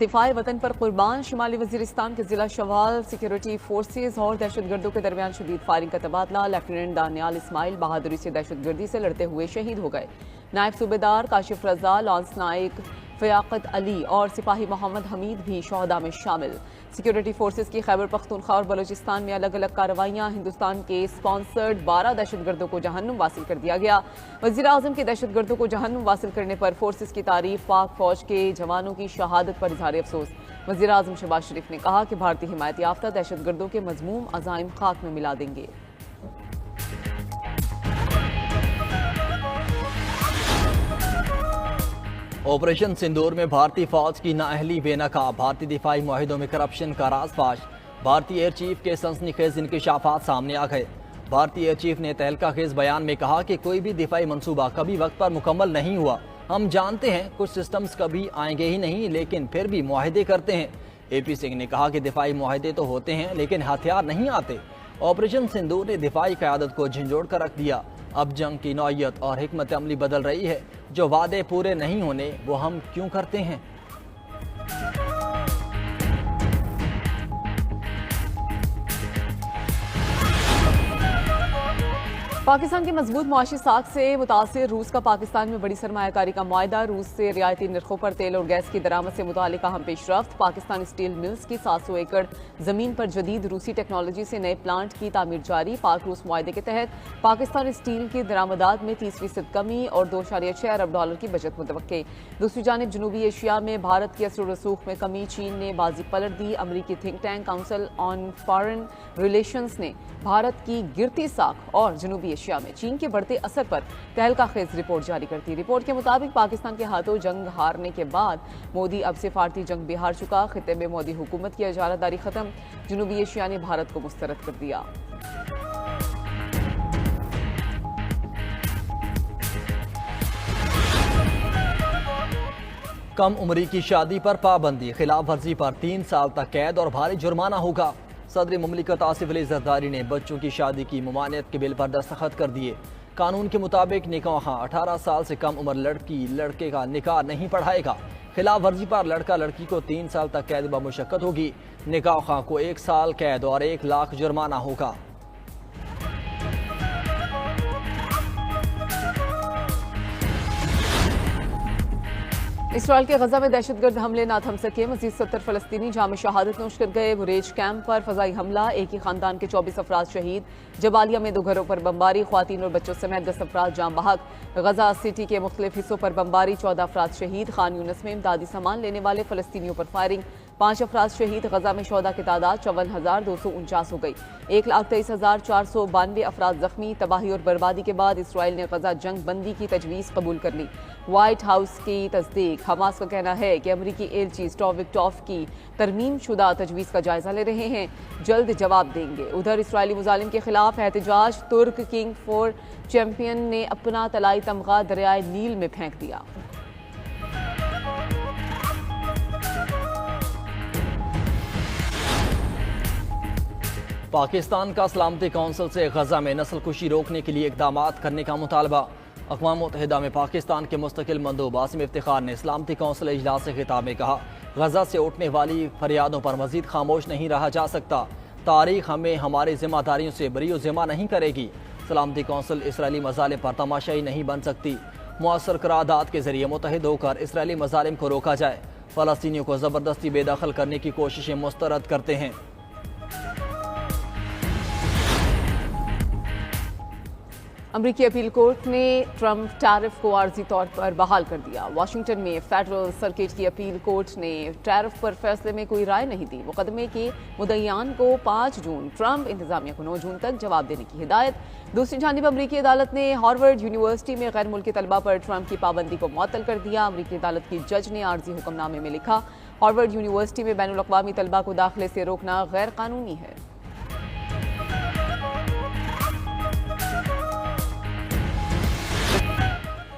دفاع وطن پر قربان شمالی وزیرستان کے ضلع شوال سیکیورٹی فورسز اور دہشت گردوں کے درمیان شدید فائرنگ کا تبادلہ۔ لیفٹیننٹ دانیال اسماعیل بہادری سے دہشت گردی سے لڑتے ہوئے شہید ہو گئے۔ نائب صوبیدار کاشف رضا، لانس نائک فیاقت علی اور سپاہی محمد حمید بھی شہداء میں شامل۔ سیکیورٹی فورسز کی خیبر پختونخوا اور بلوچستان میں الگ الگ کارروائیاں۔ ہندوستان کے سپانسرڈ 12 دہشت گردوں کو جہنم واصل کر دیا گیا۔ وزیر اعظم کے دہشت گردوں کو جہنم واصل کرنے پر فورسز کی تعریف، پاک فوج کے جوانوں کی شہادت پر اظہار افسوس۔ وزیر اعظم شہباز شریف نے کہا کہ بھارتی حمایت یافتہ دہشت گردوں کے مذموم عزائم خاک میں ملا دیں گے۔ آپریشن سندور میں بھارتی فوج کی نااہلی بے نقاب، بھارتی دفاعی معاہدوں میں کرپشن کا راز فاش۔ بھارتی ایئر چیف کے سنسنی خیز انکشافات سامنے آ گئے۔ بھارتی ایئر چیف نے تہلکہ خیز بیان میں کہا کہ کوئی بھی دفاعی منصوبہ کبھی وقت پر مکمل نہیں ہوا۔ ہم جانتے ہیں کچھ سسٹمز کبھی آئیں گے ہی نہیں، لیکن پھر بھی معاہدے کرتے ہیں۔ اے پی سنگھ نے کہا کہ دفاعی معاہدے تو ہوتے ہیں لیکن ہتھیار نہیں آتے۔ آپریشن سندور نے دفاعی قیادت کو جھنجھوڑ کر رکھ دیا۔ اب جنگ کی نوعیت اور حکمت عملی بدل رہی ہے۔ جو وعدے پورے نہیں ہونے وہ ہم کیوں کرتے ہیں؟ پاکستان کی مضبوط معاشی ساکھ سے متاثر روس کا پاکستان میں بڑی سرمایہ کاری کا معاہدہ۔ روس سے رعایتی نرخوں پر تیل اور گیس کی درآمد سے متعلق اہم پیش رفت۔ پاکستان اسٹیل ملز کی 700 ایکڑ زمین پر جدید روسی ٹیکنالوجی سے نئے پلانٹ کی تعمیر جاری۔ پاک روس معاہدے کے تحت پاکستان اسٹیل کی درآمدات میں 30% کمی اور $2.6 ارب کی بچت متوقع۔ دوسری جانب جنوبی ایشیا میں بھارت کی اثر و رسوخ میں کمی، چین نے بازی پلٹ دی۔ امریکی think tank council on foreign relations نے بھارت کی گرتی ساکھ اور جنوبی ایشیا میں چین کے بڑھتے اثر پر تہلکہ خیز رپورٹ جاری کرتی۔ رپورٹ کے مطابق پاکستان کے ہاتھوں جنگ ہارنے کے بعد مودی اب سفارتی جنگ بھی ہار چکا۔ خطے میں مودی حکومت کی اجارہ داری ختم، جنوبی ایشیا نے بھارت کو مسترد کر دیا۔ کم عمری کی شادی پر پابندی، خلاف ورزی پر 3 سال تک قید اور بھاری جرمانہ ہوگا۔ صدر مملکت آصف علی زرداری نے بچوں کی شادی کی ممانعت کے بل پر دستخط کر دیے۔ قانون کے مطابق نکاح خواہ 18 سال سے کم عمر لڑکی لڑکے کا نکاح نہیں پڑھائے گا۔ خلاف ورزی پر لڑکا لڑکی کو 3 سال تک قید بمشقت ہوگی۔ نکاح خواہ کو 1 سال قید اور 1 لاکھ جرمانہ ہوگا۔ اسرائیل کے غزہ میں دہشت گرد حملے نہ تھم سکے، مزید 70 فلسطینی جام شہادت نوش کر گئے۔ بریج کیمپ پر فضائی حملہ، ایک ہی خاندان کے 24 افراد شہید۔ جبالیہ میں 2 گھروں پر بمباری، خواتین اور بچوں سمیت 10 افراد جاں بحق۔ غزہ سٹی کے مختلف حصوں پر بمباری، 14 افراد شہید۔ خان یونس میں امدادی سامان لینے والے فلسطینیوں پر فائرنگ، 5 افراد شہید۔ غزہ میں شہداء کی تعداد 54,249 ہو گئی، 1,23,492 افراد زخمی۔ تباہی اور بربادی کے بعد اسرائیل نے غزہ جنگ بندی کی تجویز قبول کر لی۔ وائٹ ہاؤس کی تصدیق، حماس کا کہنا ہے کہ امریکی ایلچی سٹاو وکٹوف کی ترمیم شدہ تجویز کا جائزہ لے رہے ہیں، جلد جواب دیں گے۔ ادھر اسرائیلی مظالم کے خلاف احتجاج، ترک کنگ فور چیمپئن نے اپنا طلائی تمغہ دریائے نیل میں پھینک دیا۔ پاکستان کا سلامتی کونسل سے غزہ میں نسل کشی روکنے کے لیے اقدامات کرنے کا مطالبہ۔ اقوام متحدہ میں پاکستان کے مستقل مندوب عاصم افتخار نے سلامتی کونسل اجلاس سے خطاب میں کہا، غزہ سے اٹھنے والی فریادوں پر مزید خاموش نہیں رہا جا سکتا۔ تاریخ ہمیں ہماری ذمہ داریوں سے بری و ذمہ نہیں کرے گی۔ سلامتی کونسل اسرائیلی مظالم پر تماشائی نہیں بن سکتی۔ مؤثر قرارداد کے ذریعے متحد ہو کر اسرائیلی مظالم کو روکا جائے۔ فلسطینیوں کو زبردستی بے دخل کرنے کی کوششیں مسترد کرتے ہیں۔ امریکی اپیل کورٹ نے ٹرمپ ٹیرف کو عارضی طور پر بحال کر دیا۔ واشنگٹن میں فیڈرل سرکٹ کی اپیل کورٹ نے ٹیرف پر فیصلے میں کوئی رائے نہیں دی۔ مقدمے کے مدعیان کو 5 جون، ٹرمپ انتظامیہ کو 9 جون تک جواب دینے کی ہدایت۔ دوسری جانب امریکی عدالت نے ہارورڈ یونیورسٹی میں غیر ملکی طلبہ پر ٹرمپ کی پابندی کو معطل کر دیا۔ امریکی عدالت کی جج نے عارضی حکم نامے میں لکھا، ہارورڈ یونیورسٹی میں بین الاقوامی طلبہ کو داخلے سے روکنا غیر قانونی ہے۔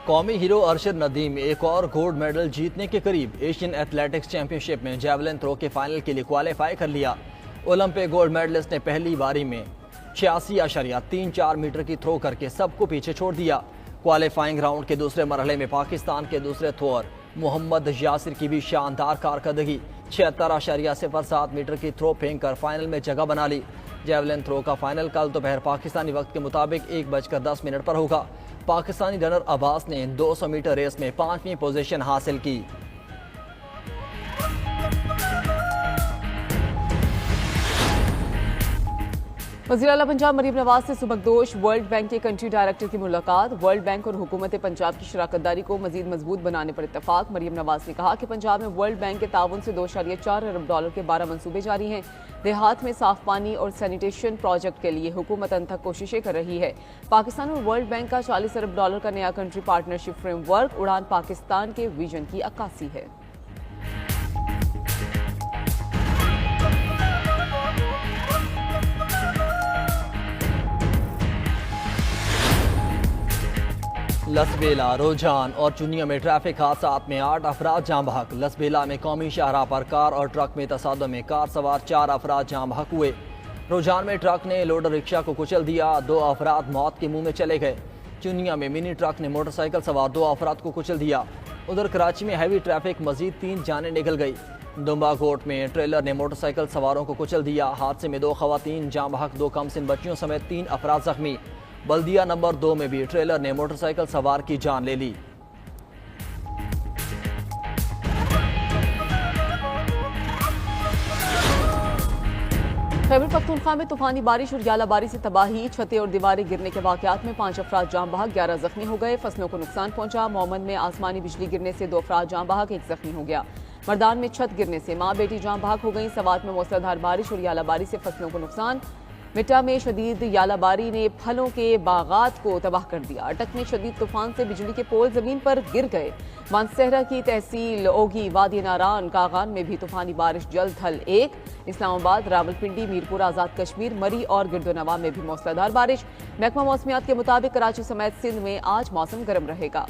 قومی ہیرو ارشد ندیم ایک اور گولڈ میڈل جیتنے کے قریب۔ ایشین ایتھلیٹکس چیمپئن شپ میں جیولن تھرو کے فائنل کے لیے کوالیفائی کر لیا۔ اولمپک گولڈ میڈلسٹ نے پہلی باری میں 86.34 میٹر کی تھرو کر کے سب کو پیچھے چھوڑ دیا۔ کوالیفائنگ راؤنڈ کے دوسرے مرحلے میں پاکستان کے دوسرے تھرور محمد یاسر کی بھی شاندار کارکردگی، 76.07 میٹر کی تھرو پھینک کر فائنل میں جگہ بنا لی۔ جیولن تھرو کا فائنل کل دوپہر پاکستانی وقت کے مطابق 1:10 پر ہوگا۔ پاکستانی رنر عباس نے 200 میٹر ریس میں 5ویں پوزیشن حاصل کی۔ وزیر اعلیٰ پنجاب مریم نواز سے سبکدوش ورلڈ بینک کے کنٹری ڈائریکٹر کی ملاقات۔ ورلڈ بینک اور حکومت پنجاب کی شراکت داری کو مزید مضبوط بنانے پر اتفاق۔ مریم نواز نے کہا کہ پنجاب میں ورلڈ بینک کے تعاون سے $2.4 ارب کے 12 منصوبے جاری ہیں۔ دیہات میں صاف پانی اور سینیٹیشن پروجیکٹ کے لیے حکومت انتھک کوششیں کر رہی ہے۔ پاکستان اور ورلڈ بینک کا $40 ارب کا نیا کنٹری پارٹنرشپ فریم ورک اڑان پاکستان کے ویژن کی عکاسی ہے۔ لسبیلا، روجان اور چنیا میں ٹریفک حادثات میں 8 افراد جاں بحق۔ لسبیلا میں قومی شاہراہ پر کار اور ٹرک میں تصادم میں کار سوار 4 افراد جاں بحق ہوئے۔ روجان میں ٹرک نے لوڈر رکشہ کو کچل دیا، 2 افراد موت کے منہ میں چلے گئے۔ چنیا میں منی ٹرک نے موٹر سائیکل سوار 2 افراد کو کچل دیا۔ ادھر کراچی میں ہیوی ٹریفک مزید 3 جانیں نکل گئی۔ دمبا گھوٹ میں ٹریلر نے موٹر سائیکل سواروں کو کچل دیا، حادثے میں 2 خواتین جاں بحق، 2 کمسن بچیوں سمیت 3 افراد زخمی۔ بلدیہ نمبر 2 میں بھی ٹریلر نے موٹر سائیکل سوار کی جان لے لی۔ خیبر پختونخوا میں طوفانی بارش اور ژالہ باری سے تباہی، چھتیں اور دیواریں گرنے کے واقعات میں 5 افراد جاں بحق، 11 زخمی ہو گئے۔ فصلوں کو نقصان پہنچا۔ مومن میں آسمانی بجلی گرنے سے 2 افراد جاں بحق، 1 زخمی ہو گیا۔ مردان میں چھت گرنے سے ماں بیٹی جاں بحق ہو گئیں۔ سوات میں موسلادھار بارش اور ژالہ باری سے فصلوں کو نقصان۔ مٹا میں شدید ژالہ باری نے پھلوں کے باغات کو تباہ کر دیا۔ اٹک میں شدید طوفان سے بجلی کے پول زمین پر گر گئے۔ مانسہرہ کی تحصیل اوگھی، وادی ناران، کاغان میں بھی طوفانی بارش جلد ڈھل 1۔ اسلام آباد، راولپنڈی، میرپور آزاد کشمیر، مری اور گردونواں میں بھی موسلادھار بارش۔ محکمہ موسمیات کے مطابق کراچی سمیت سندھ میں آج موسم گرم رہے گا۔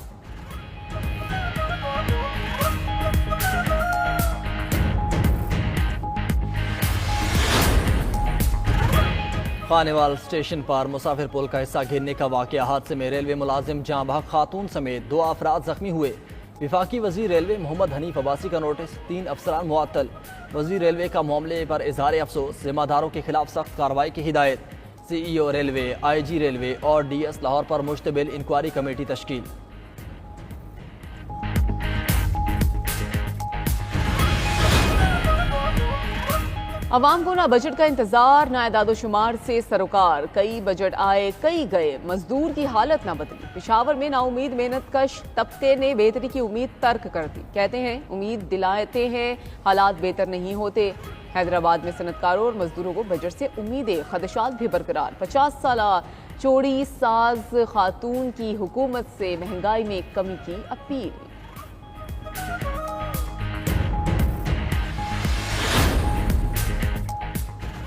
خانیوال اسٹیشن پر مسافر پل کا حصہ گرنے کا واقعہ، حادثے میں ریلوے ملازم جاں بحق، خاتون سمیت 2 افراد زخمی ہوئے۔ وفاقی وزیر ریلوے محمد حنیف عباسی کا نوٹس، 3 افسران معطل۔ وزیر ریلوے کا معاملے پر اظہار افسوس، ذمہ داروں کے خلاف سخت کارروائی کی ہدایت۔ سی ای او ریلوے، آئی جی ریلوے اور ڈی ایس لاہور پر مشتمل انکوائری کمیٹی تشکیل۔ عوام کو نہ بجٹ کا انتظار، نہ اعداد و شمار سے سروکار۔ کئی بجٹ آئے، کئی گئے، مزدور کی حالت نہ بدلی۔ پشاور میں نا امید محنت کش طبقے نے بہتری کی امید ترک کر دی۔ کہتے ہیں امید دلاتے ہیں، حالات بہتر نہیں ہوتے۔ حیدرآباد میں صنعت کاروں اور مزدوروں کو بجٹ سے امیدیں، خدشات بھی برقرار۔ 50 سالہ چوڑی ساز خاتون کی حکومت سے مہنگائی میں کمی کی اپیل۔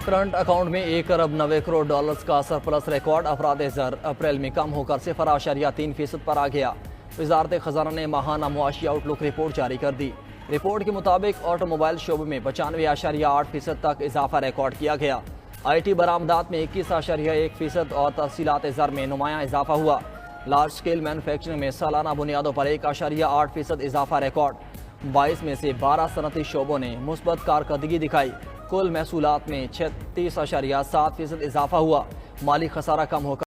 کرنٹ اکاؤنٹ میں $1 ارب 90 کروڑ کا سرپلس ریکارڈ۔ افراد زر اپریل میں کم ہو کر 0.3% پر آ گیا۔ وزارت خزانہ نے ماہانہ معاشی آؤٹ لک رپورٹ جاری کر دی۔ رپورٹ کے مطابق آٹو موبائل شعبے میں 95.8% تک اضافہ ریکارڈ کیا گیا۔ آئی ٹی برآمدات میں 21.1% اور تحصیلات زر میں نمایاں اضافہ ہوا۔ لارج سکیل مینوفیکچرنگ میں سالانہ بنیادوں پر 1.8% اضافہ ریکارڈ۔ 22 میں سے 12 صنعتی شعبوں نے مثبت کارکردگی دکھائی۔ کل محصولات میں 36.7% اضافہ ہوا۔ مالی خسارہ کم ہو کر